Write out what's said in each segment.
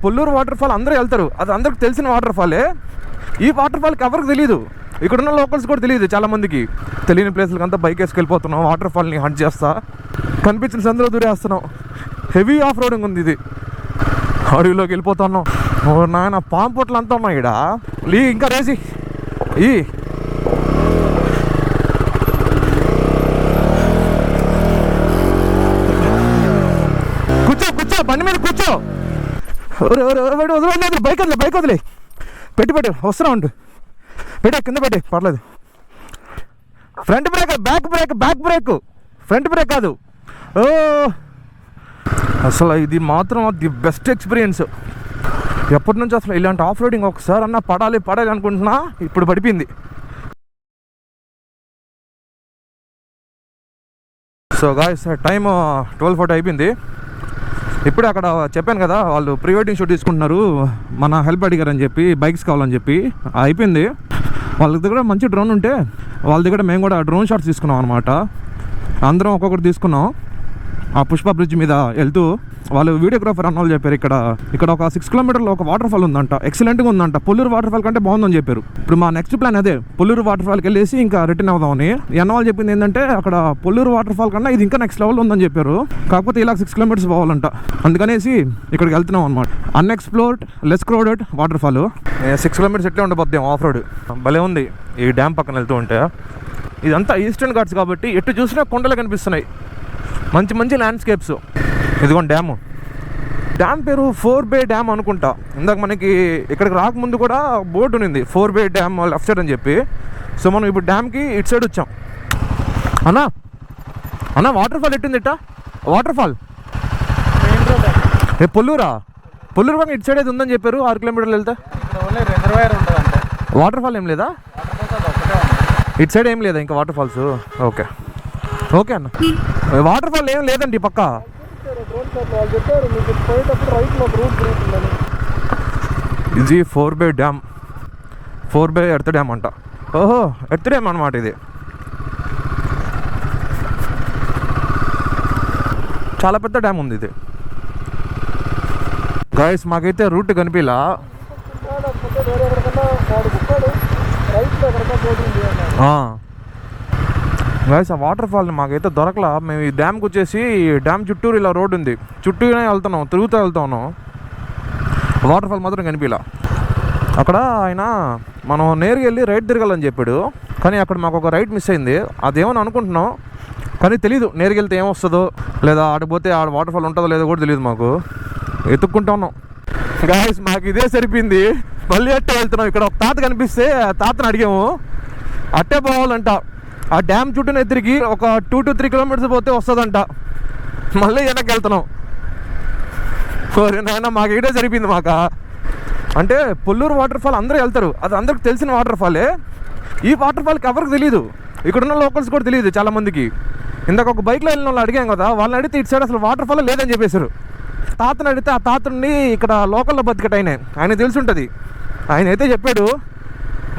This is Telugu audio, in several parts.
పొల్లూరు వాటర్ ఫాల్ అందరూ వెళ్తారు, అది అందరికి తెలిసిన వాటర్ ఫాలే. ఈ వాటర్ ఫాల్కి ఎవరికి తెలియదు, ఇక్కడున్న లోకల్స్ కూడా తెలియదు. చాలామందికి తెలియని ప్లేస్లకి అంతా బైక్ వేసుకెళ్ళిపోతున్నాం, వాటర్ ఫాల్ని హంట్ చేస్తా, కనిపించిన సందులో దూరేస్తున్నాం. హెవీ ఆఫ్ రోడింగ్ ఉంది ఇది. అడవిలోకి వెళ్ళిపోతున్నాం. ఓ నాయన, పాము పొట్లు అంతా ఉన్నాయి ఇక్కడ. ఇంకా రేసి కూర్చో బండి మీద కూర్చో. వదిలేదు, బైక్ వదిలే, పెట్టి వస్తున్నా ఉండు, పెట్టే కింద పెట్టే, పర్లేదు. Front brake, back break, front brake కాదు. ఓ అసలు ఇది మాత్రం ది బెస్ట్ ఎక్స్పీరియన్స్. ఎప్పటి నుంచి అసలు ఇలాంటి ఆఫ్ రోడింగ్ ఒకసారి అన్నా పడాలి అనుకుంటున్నా, ఇప్పుడు పడిపోయింది. సో గాయ్స్, టైం 12:40 అయిపోయింది. ఇప్పుడు అక్కడ చెప్పాను కదా, వాళ్ళు ప్రీ వెడ్డింగ్ షూట్ తీసుకుంటున్నారు, మన హెల్ప్ అడిగారని చెప్పి, బైక్స్ కావాలని చెప్పి. అయిపోయింది. వాళ్ళ దగ్గర మంచి డ్రోన్ ఉంటే వాళ్ళ దగ్గర మేము కూడా డ్రోన్ షాట్స్ తీసుకున్నాం అనమాట. అందరం ఒక్కొక్కటి తీసుకున్నాం. ఆ పుష్ప బ్రిడ్జ్ మీద వెళ్తూ వాళ్ళు వీడియోగ్రాఫర్ అన్న వాళ్ళు చెప్పారు, ఇక్కడ ఒక 6 కిలోమీటర్లో ఒక వాటర్ ఫాల్ ఉందంట, ఎక్సలెంట్గా ఉందంట. పొల్లూరు వాటర్ ఫాల్ కంటే బాగుందని చెప్పారు. ఇప్పుడు మా నెక్స్ట్ ప్లాన్ అదే, పొల్లూరు వాటర్ ఫాల్కి వెళ్ళేసి ఇంకా రిటర్న్ అవుదామని. అన్న వాళ్ళు చెప్పింది ఏంటంటే, అక్కడ పొల్లూరు వాటర్ ఫాల్ కన్నా ఇది ఇంకా నెక్స్ట్ లెవెల్ ఉందని చెప్పారు. కాకపోతే ఇలా 6 కిలోమీటర్స్ పోవాలంట. అందుకనేసి ఇక్కడికి వెళ్తున్నాం అనమాట. Unexplored, less crowded water fall. 6 kilometres ఎట్లా ఉండబోద్దాం ఆఫ్ రోడ్. భలే ఉంది ఈ డ్యామ్ పక్కన వెళ్తూ ఉంటే. ఇదంతా ఈస్టర్న్ ఘాట్స్ కాబట్టి ఎటు చూసినా కొండలు కనిపిస్తున్నాయి, మంచి మంచి ల్యాండ్స్కేప్స్. ఇదిగోండి డ్యామ్ పేరు 4 బే డ్యామ్ అనుకుంటా. ఇందాక మనకి ఇక్కడికి రాకముందు కూడా బోర్డు ఉంది, 4 బే డ్యామ్ లెఫ్ట్ సైడ్ అని చెప్పి. సో మనం ఇప్పుడు డ్యామ్కి ఇటు సైడ్ వచ్చాం. అన్నా వాటర్ ఫాల్ ఎట్టుంది ఇట్టా? వాటర్ ఫాల్ పొల్లూరు కానీ ఇటు సైడ్ అయితే ఉందని చెప్పారు. 6 కిలోమీటర్లు వెళ్తే వాటర్ ఫాల్ ఏం లేదా? ఇటు సైడ్ ఏం లేదా ఇంకా వాటర్ ఫాల్స్? ఓకే అన్న, వాటర్ ఫాల్ ఏం లేదండి పక్క. ఇది 4 బే డ్యామ్, 4 బే ఎర్త్ డ్యామ్ అంట. ఓహో, ఎర్త్ డ్యామ్ అనమాట ఇది. చాలా పెద్ద డ్యామ్ ఉంది ఇది. గాయస్, మాకైతే రూట్ కనిపిలా. గాయస్, ఆ వాటర్ ఫాల్ని మాకైతే దొరకలా. మేము ఈ డ్యామ్కి వచ్చేసి డ్యామ్ చుట్టూరు ఇలా రోడ్ ఉంది, చుట్టూనే వెళ్తున్నాం, తిరుగుతూ వెళ్తున్నాం. వాటర్ ఫాల్ మాత్రం కనిపించలా. అక్కడ ఆయన మనం నేరుగా వెళ్ళి రైట్ తిరగాలని చెప్పాడు, కానీ అక్కడ మాకు ఒక రైట్ మిస్ అయింది. అదేమని అనుకుంటున్నాం, కానీ తెలీదు నేరుగా వెళ్తే ఏమొస్తుందో, లేదా ఆడిపోతే ఆడ వాటర్ ఫాల్ ఉంటుందో లేదో కూడా తెలియదు. మాకు ఎత్తుక్కుంటా ఉన్నాం. గాయస్, మాకు ఇదే సరిపోయింది. మళ్ళీ అట్టే వెళ్తున్నాం. ఇక్కడ ఒక తాత కనిపిస్తే ఆ తాతను అడిగాము, అట్టే పోవాలంట. ఆ డ్యామ్ చుట్టూనే తిరిగి ఒక 2 to 3 కిలోమీటర్స్ పోతే వస్తుందంట. మళ్ళీ వెనక్కి వెళ్తున్నాం. నాయన, మాకు ఇదే సరిపోయింది. అంటే పొల్లూరు వాటర్ ఫాల్ అందరూ వెళ్తారు, అది అందరికి తెలిసిన వాటర్ ఫాలే. ఈ వాటర్ ఫాల్కి ఎవరికి తెలియదు, ఇక్కడున్న లోకల్స్ కూడా తెలియదు చాలామందికి. ఇందాక ఒక బైక్లో వెళ్ళిన వాళ్ళు అడిగాం కదా, వాళ్ళని అడిగితే ఇటు సైడ్ అసలు వాటర్ ఫాల్ లేదని చెప్పేశారు. తాతను అడిగితే ఆ తాతని ఇక్కడ లోకల్లో బతికట ఆయన తెలిసి ఉంటుంది. ఆయన అయితే చెప్పాడు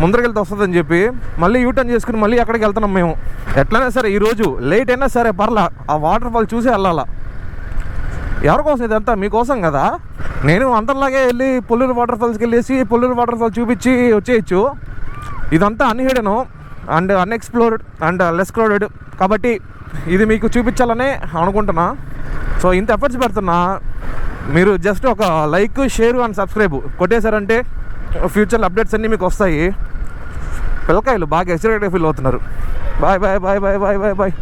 ముందరకెళ్తే వస్తుందని చెప్పి. మళ్ళీ యూటర్న్ చేసుకుని మళ్ళీ అక్కడికి వెళ్తున్నాం మేము. ఎట్లయినా సరే ఈరోజు లేట్ అయినా సరే పర్లా, ఆ వాటర్ ఫాల్ చూసి వెళ్ళాలా. ఎవరి కోసం ఇదంతా? మీకోసం కదా. నేను అందరిలాగే వెళ్ళి పొల్లూరు వాటర్ ఫాల్స్కి వెళ్ళేసి పొల్లూరు వాటర్ ఫాల్ చూపించి వచ్చేయచ్చు. ఇదంతా unhidden and unexplored and less crowded కాబట్టి ఇది మీకు చూపించాలనే అనుకుంటున్నా. సో ఇంత ఎఫర్ట్స్ పెడుతున్నా, మీరు జస్ట్ ఒక లైక్, షేర్ అండ్ సబ్స్క్రైబ్ కొట్టేశారంటే ఫ్యూచర్లో అప్డేట్స్ అన్నీ మీకు వస్తాయి. పిల్లకాయలు బాగా ఎక్సైటెడ్ ఫీల్ అవుతున్నారు. Bye bye bye bye bye bye bye.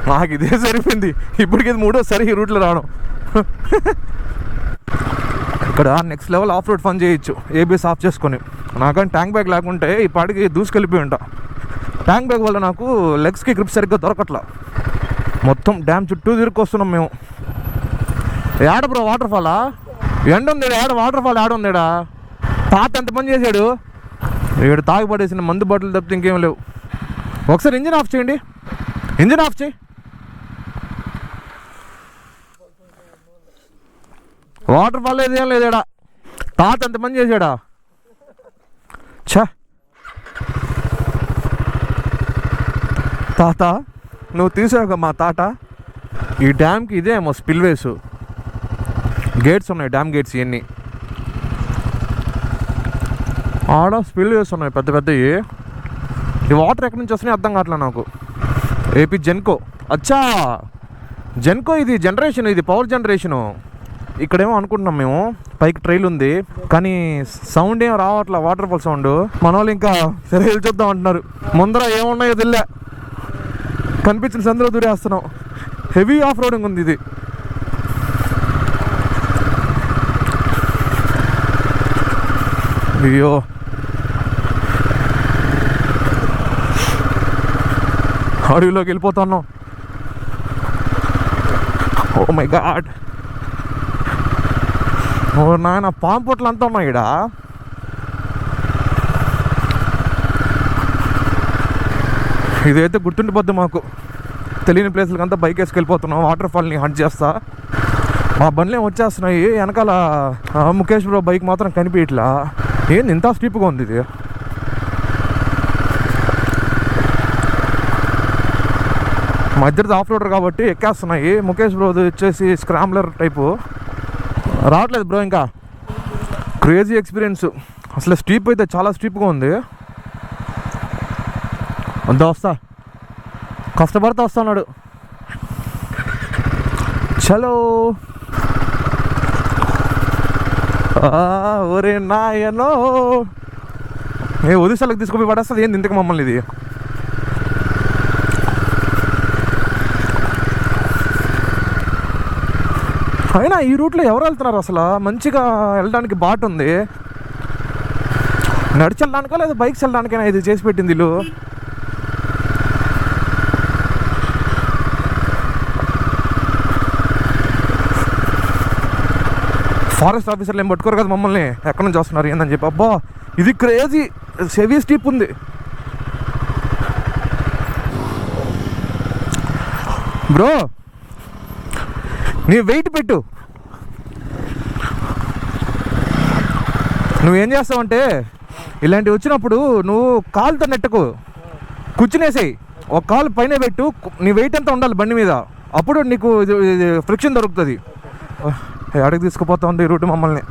నాకు ఇదే సరిపోయింది. ఇప్పటికి ఇది 3వ ఈ రూట్లో రావడం. ఇక్కడ next level of road fun చేయొచ్చు ఏబిఎస్ ఆఫ్ చేసుకొని. నాకంటే ట్యాంక్ బ్యాగ్ లేకుంటే ఈ పాటికి దూసుకెళ్ళిపోయి ఉంటా. ట్యాంక్ బ్యాగ్ వల్ల నాకు లెగ్స్కి గ్రిప్ సరిగ్గా దొరకట్లా. మొత్తం డ్యామ్ చుట్టూ తిరుక్కొస్తున్నాం మేము. ఏడ బ్రో వాటర్ ఫాలా? ఎండ ఉంది ఏడ, వాటర్ ఫాల్ ఏడ ఉందేడా? తాత ఎంత పని చేశాడు. ఇక్కడ తాగి పడేసిన మందు బాటిల్ తప్పితే ఇంకేం లేవు. ఒకసారి ఇంజిన్ ఆఫ్ చేయండి, ఇంజిన్ ఆఫ్ చేయి. వాటర్ ఫాల్ ఏదేం లేదేడా. తాత ఎంత పని చేశాడా. ఛా తాత, నువ్వు తీసావుగా మా తాట. ఈ డ్యామ్కి ఇదేమో స్పిల్వేస్ గేట్స్ ఉన్నాయి, డ్యామ్ గేట్స్ ఇవన్నీ. ఆడ స్పిల్వేస్ ఉన్నాయి పెద్ద పెద్దవి. ఈ వాటర్ ఎక్కడి నుంచి వస్తున్నాయి అర్థం కావట్లేదు నాకు. ఏపీ జెన్కో, అచ్చా జెన్కో ఇది జనరేషన్, ఇది పవర్ జనరేషను. ఇక్కడేమో అనుకుంటున్నాం మేము పైకి ట్రైల్ ఉంది కానీ సౌండ్ ఏం రావట్లే, వాటర్ ఫాల్ సౌండ్. మన వాళ్ళు ఇంకా సరే వెళ్ళి చూద్దాం అంటున్నారు. ముందర ఏమున్నాయో తెలియలే, కనిపించిన సందులో దూరేస్తున్నాం. హెవీ ఆఫ్ రోడింగ్ ఉంది ఇది. అయ్యో అడవిలోకి వెళ్ళిపోతున్నాం. ఓ మై గాడ్, ఓ నాయన పాము పొట్లు అంతా ఉన్నాయి ఇక్కడ. ఇదైతే గుర్తుండిపోద్ది మాకు. తెలియని ప్లేస్లకి అంతా బైక్ వేసుకెళ్ళిపోతున్నాం, వాటర్ ఫాల్ని హంట్ చేస్తా. మా బండ్లు ఏం వచ్చేస్తున్నాయి, వెనకాల ముఖేష్ బ్రో బైక్ మాత్రం కనిపించట్లా. ఏంది ఇంత స్టీప్గా ఉంది ఇది. మా ఇద్దరిది ఆఫ్ రోడర్ కాబట్టి ఎక్కేస్తున్నాయి. ముఖేష్ బ్రో వచ్చేసి స్క్రాంబ్లర్ టైపు రావట్లేదు బ్రో. ఇంకా క్రేజీ ఎక్స్పీరియన్స్ అసలు. స్టీప్ అయితే చాలా స్టీప్గా ఉంది. అంతా వస్తా, కష్టపడితే వస్తున్నాడు. చలో ఒరే నాయనో, ఏ ఒడిశాలకు తీసుకుపోయి పడేస్తుంది ఏంది ఇంతకు మమ్మల్ని ఇది. అయినా ఈ రూట్లో ఎవరు వెళ్తున్నారు అసలు? మంచిగా వెళ్ళడానికి బాట్ ఉంది. నడిచి వెళ్ళడానికా లేదా బైక్స్ వెళ్ళడానికైనా ఇది చేసి పెట్టింది వీళ్ళు. ఫారెస్ట్ ఆఫీసర్లు ఏం పట్టుకోరు కదా మమ్మల్ని, ఎక్కడి నుంచి వస్తున్నారు ఏందని చెప్పి. అబ్బా ఇది క్రేజీ హెవీ స్టీప్ ఉంది. బ్రో నీ వెయిట్ పెట్టు. నువ్వేం చేస్తావంటే ఇలాంటివి వచ్చినప్పుడు నువ్వు కాలుతో నెట్టకు, కూర్చునేసేయి. ఒక కాలు పైన పెట్టు, నీ వెయిట్ ఎంత ఉండాలి బండి మీద, అప్పుడు నీకు ఫ్రిక్షన్ దొరుకుతుంది. అడిగి తీసుకుపోతా ఉంది ఈ రూట్ మమ్మల్ని.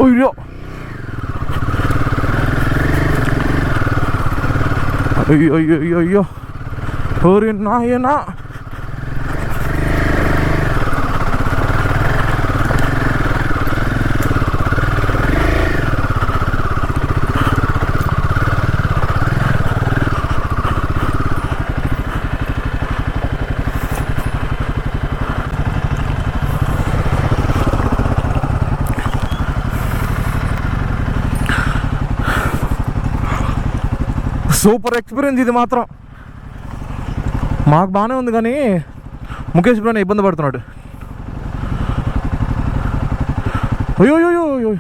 అయ్యో అయ్యో అయ్యో అయ్యో అయ్యో ఓరి నాయనా. సూపర్ ఎక్స్పీరియన్స్ ఇది మాత్రం. మాకు బాగానే ఉంది కానీ ముఖేష్ బ్రోనే ఇబ్బంది పడుతున్నాడు. అయ్యో అయ్యో అయ్యో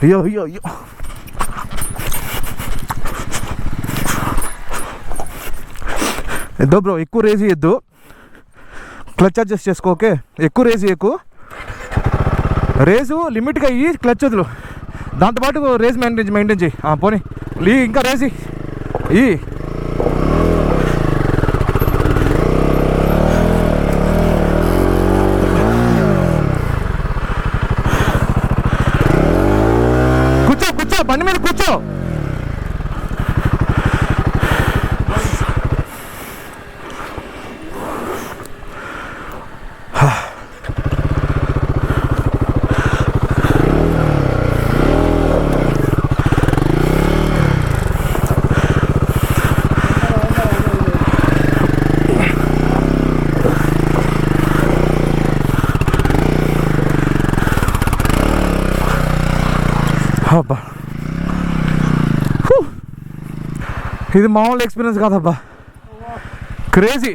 అయ్యో అయ్యో అయ్యో. ఎద్దో బ్రో, ఎక్కువ రేజీ ఎద్దు, క్లచ్ అడ్జస్ట్ చేసుకో. ఓకే, ఎక్కువ రేజు ఎక్కువ, రేజు లిమిట్గా అయ్యి క్లచ్ వదులు, దాంతోపాటు రేజ్ మెయింటైన్ చేయి. పోనీ ఇంకా రేజీ ఈ కూర్చో కూర్చో, బండి మీద కూర్చో. అబ్బా ఇది మామూలు ఎక్స్పీరియన్స్ కాదబ్బా, క్రేజీ.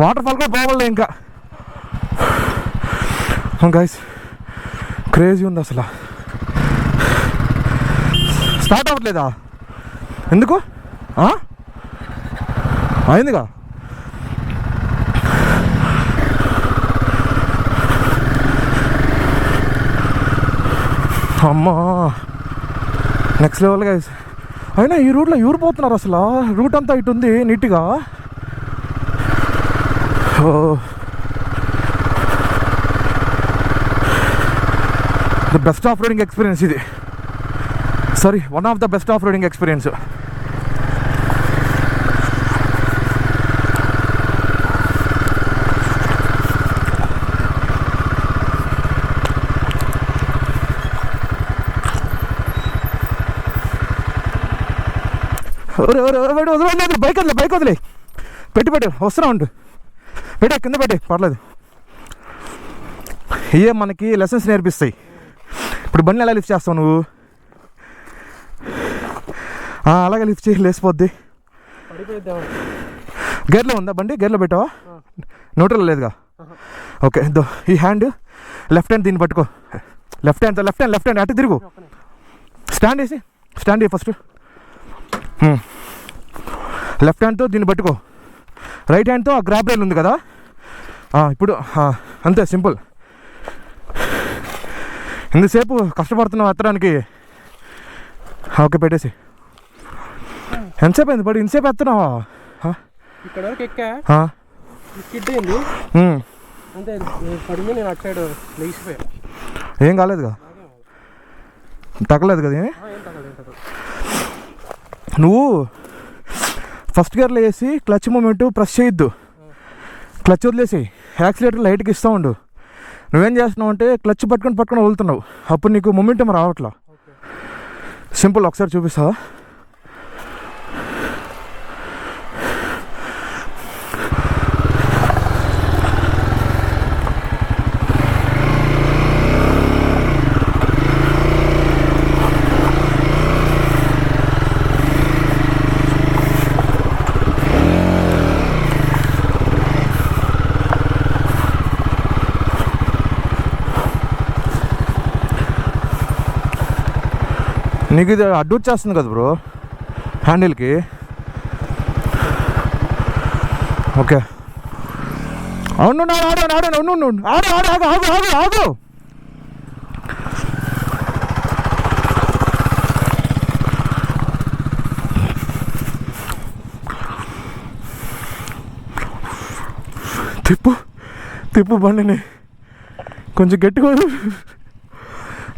వాటర్ ఫాల్ కూడా బాగోలే ఇంకా గైస్, క్రేజీ ఉంది అసలు. స్టార్ట్ అవ్వట్లేదా ఎందుకు? అయిందిగా. అమ్మా నెక్స్ట్ లెవెల్ గైస్. అయినా ఈ రూట్లో ఎవరు పోతున్నారు అసలు? రూట్ అంతా ఇటు ఉంది నీట్గా. The best off-roading experience ఇది. Sorry, one of the best off-roading experience. వదలలేదు, బైక్ వదిలే, పెట్టి వస్తున్నా ఉండు, పెట్టే కింద పెట్టే, పర్లేదు. ఇవే మనకి లెసన్స్ నేర్పిస్తాయి. ఇప్పుడు బండి ఎలా లిఫ్ట్ చేస్తావు నువ్వు? అలాగే లిఫ్ట్ చేసి లేసిపోద్ది. గేర్లో ఉందా బండి? గేర్లో పెట్టావా? న్యూట్రల్ లేదుగా. ఓకే, ఈ హ్యాండ్ లెఫ్ట్ హ్యాండ్ దీన్ని పట్టుకో. లెఫ్ట్ హ్యాండ్ అటు తిరుగు. స్టాండ్ వేసి ఫస్ట్ లెఫ్ట్ హ్యాండ్తో దీన్ని పట్టుకో. రైట్ హ్యాండ్తో ఆ గ్రాబ్ రైల్ ఉంది కదా, ఇప్పుడు అంతే, సింపుల్. ఇంతసేపు కష్టపడుతున్నావు ఎత్తడానికి. ఓకే, పెట్టేసి. ఎంతసేపు అయింది పడి? ఇంతసేపు ఎత్తున్నావా? ఇక్కడ వరకు ఎక్కా, స్కిడ్ అయింది అంతే, పడింది. నేను అటు సైడ్ లేచిపోయా. ఏం కాలేదుగా? తగ్గలేదు కదా? నువ్వు ఫస్ట్ గేర్లో వేసి క్లచ్ మూమెంట్ ప్రెస్ చేయొద్దు. క్లచ్ వదిలేసి యాక్సిలేటర్ లైట్కి ఇస్తూ ఉండు. నువ్వేం చేస్తున్నావు అంటే క్లచ్ పట్టుకొని వదులుతున్నావు. అప్పుడు నీకు మొమెంటం రావట్లా. సింపుల్, ఒకసారి చూపిస్తావా? నీకు ఇది అడ్డు వచ్చేస్తుంది కదా బ్రో హ్యాండిల్కి. ఓకే, అవును ఆగు. తిప్పు బండిని కొంచెం గట్టిగా.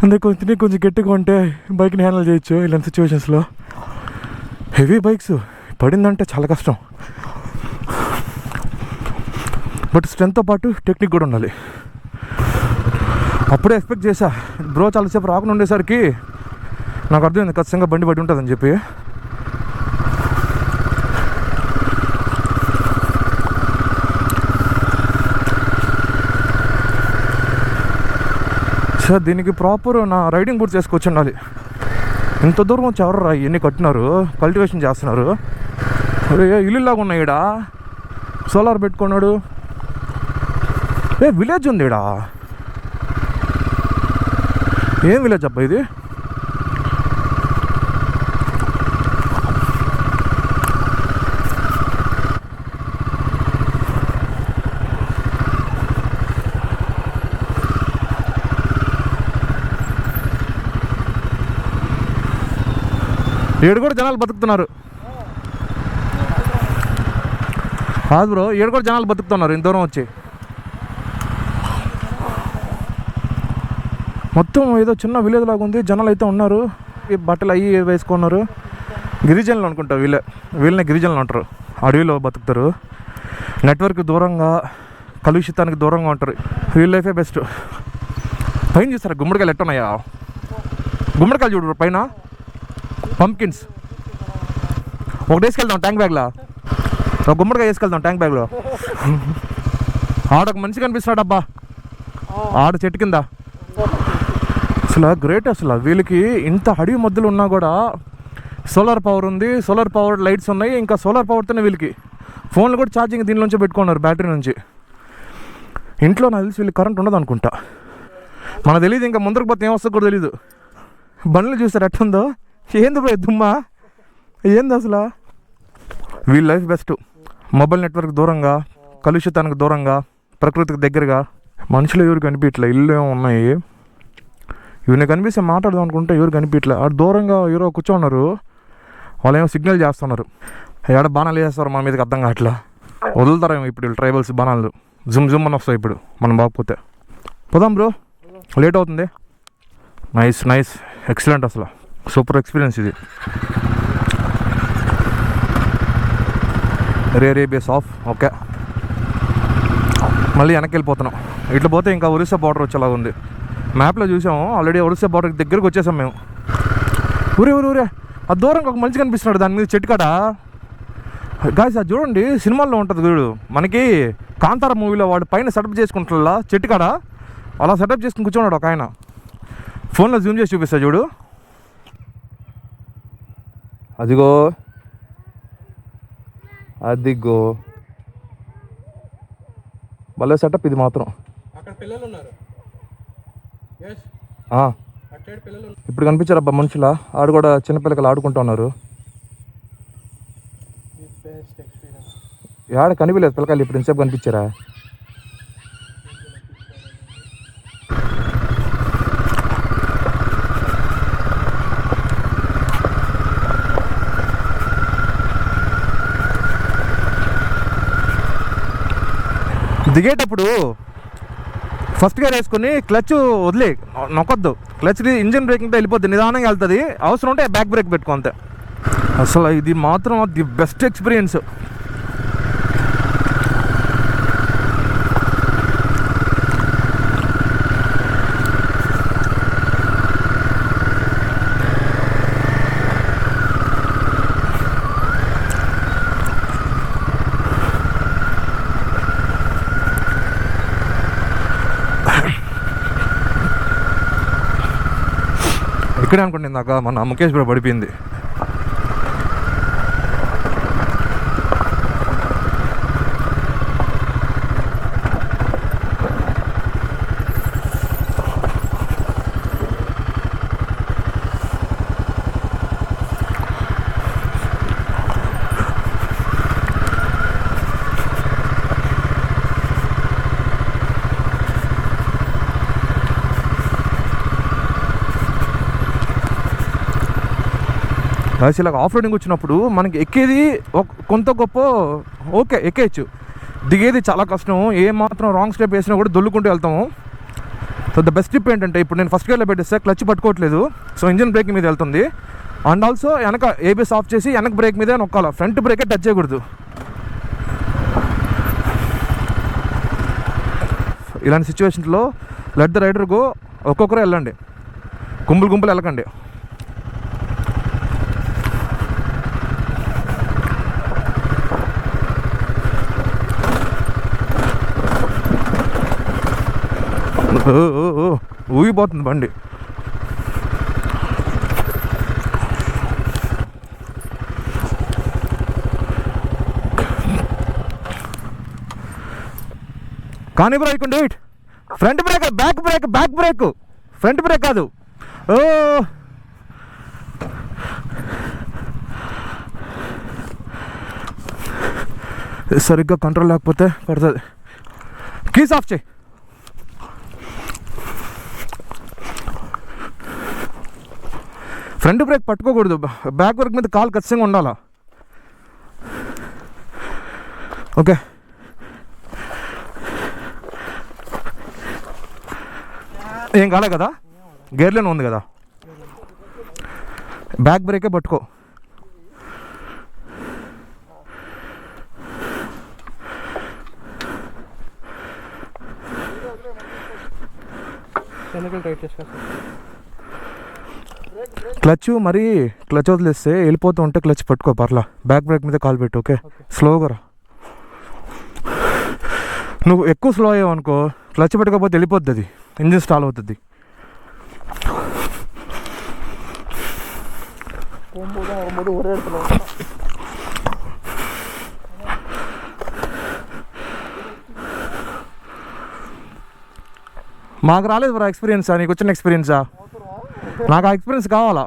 అందుకే కొంచెం గట్టిగా ఉంటే బైక్ని హ్యాండిల్ చేయొచ్చు ఇలాంటి సిచ్యువేషన్స్లో. హెవీ బైక్స్ పడిందంటే చాలా కష్టం. బట్ స్ట్రెంత్తో పాటు టెక్నిక్ కూడా ఉండాలి. అప్పుడే ఎక్స్పెక్ట్ చేశా బ్రో చాలాసేపు రాకుండా ఉండేసరికి నాకు అర్థమైంది ఖచ్చితంగా బండి పడి ఉంటుందని చెప్పి. సార్ దీనికి ప్రాపర్ నా రైడింగ్ బూట్ చేసుకొచ్చి ఉండాలి. ఇంత దూరం వచ్చి ఎవరు రా ఇవన్నీ కట్టినారు, కల్టివేషన్ చేస్తున్నారు. ఇల్లులాగా ఉన్నాయి ఈడ. సోలార్ పెట్టుకున్నాడు. విలేజ్ ఉంది ఈడ. ఏం విలేజ్ అబ్బా ఇది? ఏడు కూడా జనాలు బతుకుతున్నారు. కాదు బ్రో, ఏడు కూడా జనాలు బతుకుతున్నారు ఇంత దూరం వచ్చి. మొత్తం ఏదో చిన్న విలేజ్ లాగా ఉంది. జనాలు అయితే ఉన్నారు, ఈ బట్టలు అవి వేసుకున్నారు. గిరిజనులు అనుకుంటా, వీళ్ళని గిరిజనులు అంటారు. అడవిలో బతుకుతారు, నెట్వర్క్ దూరంగా, కలుషితానికి దూరంగా ఉంటారు. వీళ్ళ లైఫే బెస్ట్. పైన చూస్తారా గుమ్మడికాయలు ఎట్టున్నాయా? గుమ్మడికాయలు చూడరు పైన, పంప్కిన్స్. ఒకటి వేసుకెళ్తాం ట్యాంక్ బ్యాగ్లో, ఒక గుమ్మడికాయ వేసుకెళ్తాం ట్యాంక్ బ్యాగ్లో. ఆడొక మనిషి కనిపిస్తున్నాడు అబ్బా, ఆడ చెట్టు కింద. అసలు గ్రేట్. అసలు వీళ్ళకి ఇంత అడవి మధ్యలో ఉన్నా కూడా సోలార్ పవర్ ఉంది, సోలార్ పవర్ లైట్స్ ఉన్నాయి. ఇంకా సోలార్ పవర్తోనే వీళ్ళకి ఫోన్లు కూడా ఛార్జింగ్ దీనిలోంచి పెట్టుకున్నారు, బ్యాటరీ నుంచి. ఇంట్లో నాకు తెలిసి వీళ్ళకి కరెంట్ ఉండదు అనుకుంటా. మనకు తెలియదు, ఇంకా ముందరకు పోతే ఏమొస్తుందో కూడా తెలీదు. బండ్లు చూస్తారు ఎట్టుందో. ఏంది బ్రో దుమ్మా? ఏంది అసలు? వీళ్ళ లైఫ్ బెస్ట్. మొబైల్ నెట్వర్క్ దూరంగా, కలుషితానికి దూరంగా, ప్రకృతికి దగ్గరగా. మనుషులు ఎవరు కనిపించట్లే, ఇల్లు ఏమో ఉన్నాయి. ఇవన్నీ కనిపిస్తే మాట్లాడదాం అనుకుంటే ఎవరు కనిపించట్లే. అటు దూరంగా ఎవరో కూర్చోన్నారు, వాళ్ళు ఏమో సిగ్నల్ చేస్తున్నారు. ఏడ బాణాలు చేస్తారు మన మీదకి అర్థం కావట్లా. వదులుతారేమో ఇప్పుడు వీళ్ళు ట్రైబల్స్ బాణాలు. జుమ్ జుమ్ అని వస్తాయి ఇప్పుడు మనం బాగపోతే. పోదాం బ్రో, లేట్ అవుతుంది. నైస్ నైస్, ఎక్సలెంట్, అసలు సూపర్ ఎక్స్పీరియన్స్ ఇది. రే బేస్ ఆఫ్. ఓకే, మళ్ళీ వెనక్కి వెళ్ళిపోతున్నాం. ఇట్లా పోతే ఇంకా ఒరిస్సా బార్డర్ వచ్చేలాగా ఉంది. మ్యాప్లో చూసాము ఆల్రెడీ, ఒరిస్సా బార్డర్ దగ్గరికి వచ్చేసాం మేము. ఊరే ఆ దూరంగా ఒక మనిషి కనిపిస్తున్నాడు దాని మీద చెట్టు కాడ. గాయస్ అది చూడండి, సినిమాల్లో ఉంటుంది వీడు. మనకి కాంతార మూవీలో వాడు పైన సెటప్ చేసుకుంటున్నా చెట్టు కాడ అలా సెటప్ చేసుకుని కూర్చున్నాడు ఒక ఆయన. ఫోన్లో జూమ్ చేసి చూపిస్తా చూడు. అదిగో భలే సెటప్ ఇది మాత్రం. అక్కడ పిల్లలు ఉన్నారు. ఇప్పుడు కనిపించారు అబ్బా మనుషులా. ఆడు కూడా చిన్నపిల్లకలు ఆడుకుంటూ ఉన్నారు. ఆడ కనిపించలేదు పిల్లకాయలు, ఇప్పుడు ఇంతసేపు కనిపించారా? దిగేటప్పుడు ఫస్ట్ గేర్ వేసుకొని క్లచ్ వదిలే నొక్కొద్దు. క్లచ్ ఇంజిన్ బ్రేకింగ్తో వెళ్ళిపోద్ది, నిదానంగా వెళ్తుంది. అవసరం ఉంటే బ్యాక్ బ్రేక్ పెట్టుకో అంతే. అసలు ఇది మాత్రం ది బెస్ట్ ఎక్స్పీరియన్స్. ఇక్కడే అనుకోండి ఇందాక మన ముఖేష్ బ్రో పడిపోయింది. ఇలాగ ఆఫ్ రోడింగ్ వచ్చినప్పుడు మనకి ఎక్కేది కొంత గొప్ప ఓకే ఎక్కేయచ్చు, దిగేది చాలా కష్టం. ఏ మాత్రం రాంగ్ స్టెప్ వేసినా కూడా దొల్లుకుంటూ వెళ్తాము. సో ద బెస్ట్ టిప్ ఏంటంటే, ఇప్పుడు నేను ఫస్ట్ గేర్లో పెట్టేస్తే క్లచ్ పట్టుకోవట్లేదు, సో ఇంజిన్ బ్రేక్ మీద వెళ్తుంది. అండ్ ఆల్సో వెనక ఏబిఎస్ ఆఫ్ చేసి వెనక బ్రేక్ మీదే నొక్కాలి, ఫ్రంట్ బ్రేకే టచ్ చేయకూడదు. ఇలాంటి సిచ్యువేషన్స్లో లెట్ ద రైడర్ గో, ఒక్కొక్కరు వెళ్ళండి, గుంపులు వెళ్ళకండి. ఊగిపోతుంది బండి. కానీ బ్రేక్ ఉండి front brake, back break, front brake కాదు. ఓ సరిగ్గా కంట్రోల్ లేకపోతే పడుతుంది. కీస్ ఆఫ్ చేయి. ఫ్రంట్ బ్రేక్ పట్టుకోకూడదు, బ్యాక్ బ్రేక్ మీద కాలు ఖచ్చితంగా ఉండాలా. ఓకే, ఏం కాలే కదా, గేర్లోనే ఉంది కదా, బ్యాక్ బ్రేకే పట్టుకో. క్లచ్ మరి క్లచ్ వదిలేస్తే వెళ్ళిపోతూ ఉంటే క్లచ్ పట్టుకో, పర్లా బ్యాక్ బ్రేక్ మీద కాలు పెట్టు. ఓకే, స్లోగా రా. నువ్వు ఎక్కువ స్లో అయ్యావు అనుకో, క్లచ్ పెట్టకపోతే వెళ్ళిపోద్ది, అది ఇంజిన్ స్టాల్ అవుతుంది. మాకు రాలేదు బ్రా ఎక్స్పీరియన్సా, నీకు వచ్చిన ఎక్స్పీరియన్సా? నాకు ఆ ఎక్స్పీరియన్స్ కావాలా.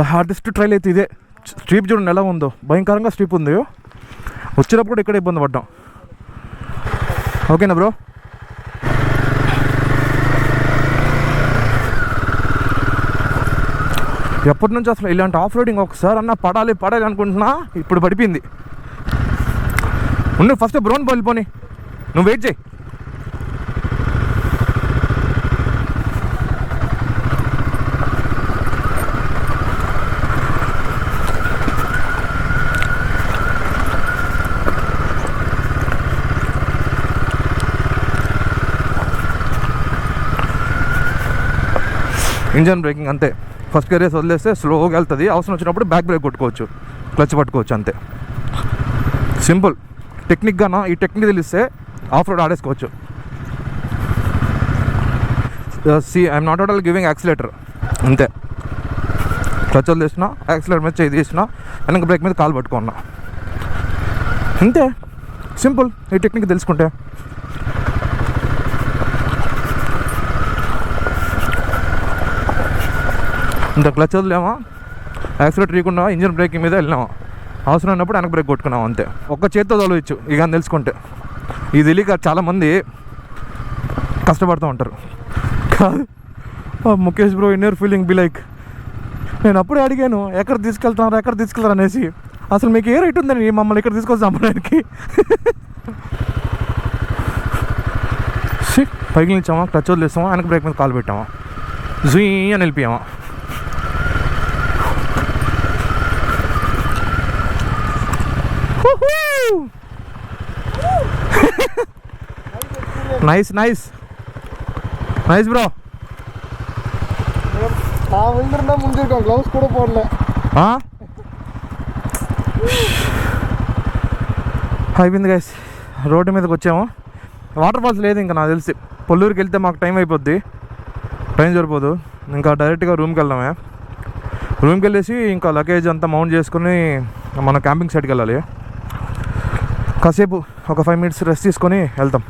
ద హార్డెస్ట్ ట్రైల్ అయితే ఇదే. స్ట్రీప్ చూడండి ఎలా ఉందో, భయంకరంగా స్ట్రీప్ ఉంది. వచ్చినప్పుడు కూడా ఇక్కడ ఇబ్బంది పడ్డాం. ఓకేనా బ్రో? ఎప్పటి నుంచి అసలు ఇలాంటి ఆఫ్ రోడింగ్ ఒకసారి అన్నా పడాలి అనుకుంటున్నా, ఇప్పుడు పడిపోయింది. ఉండు ఫస్ట్ బ్రోన్ వెళ్ళిపోని, నువ్వు వెయిట్ చేయి. ఇంజన్ బ్రేకింగ్ అంతే, ఫస్ట్ గేర్ వేసి వదిలేస్తే స్లోగా వెళ్తుంది. అవసరం వచ్చినప్పుడు బ్యాక్ బ్రేక్ కొట్టుకోవచ్చు, క్లచ్ పట్టుకోవచ్చు అంతే. సింపుల్ టెక్నిక్గానా, ఈ టెక్నిక్ తెలిస్తే ఆఫ్ రోడ్ ఆడేసుకోవచ్చు. I'm not all giving accelerator, అంతే. క్లచ్ వదిలేసిన, యాక్సిలేటర్ మీద చేయి తీసిన, వెనక బ్రేక్ మీద కాలు పట్టుకున్నా, అంతే. సింపుల్ ఈ టెక్నిక్ తెలుసుకుంటే. ఇంత క్లచ్ వదిలేమా, యాక్సిలేటర్ ఇవ్వకుండా ఇంజన్ బ్రేకింగ్ మీద వెళ్ళినామా, అవసరం ఉన్నప్పుడు వెనక బ్రేక్ కొట్టుకున్నాం అంతే. ఒక్క చేతితో తొలవచ్చు ఇక తెలుసుకుంటే. ఇది తెలియక చాలామంది కష్టపడుతూ ఉంటారు. కాదు Mukesh bro inner feeling be like, నేను అప్పుడే అడిగాను ఎక్కడ తీసుకెళ్తారు అనేసి. అసలు మీకు ఏ రైట్ ఉందని మమ్మల్ని ఇక్కడ తీసుకొచ్చి చంపడానికి? పైకి నిలిచామా, క్లచ్ వదిలేస్తామా, వెనక బ్రేక్ మీద కాలు పెట్టామా, జీ అని వెళ్ళిపోయామా. Nice bro. గ్లౌస్ కూడా పోడలే. అయిపోయింది గైస్, రోడ్డు మీదకి వచ్చాము. వాటర్ ఫాల్స్ లేదు ఇంకా నాకు తెలిసి. పొల్లూరుకి వెళ్తే మాకు టైం అయిపోద్ది, టైం సరిపోదు. ఇంకా డైరెక్ట్గా రూమ్కి వెళ్దామే. రూమ్కి వెళ్ళేసి ఇంకా లగేజ్ అంతా మౌంట్ చేసుకుని మన క్యాంపింగ్ సైట్కి వెళ్ళాలి. కాసేపు ఒక 5 minutes రెస్ట్ తీసుకొని వెళ్తాం.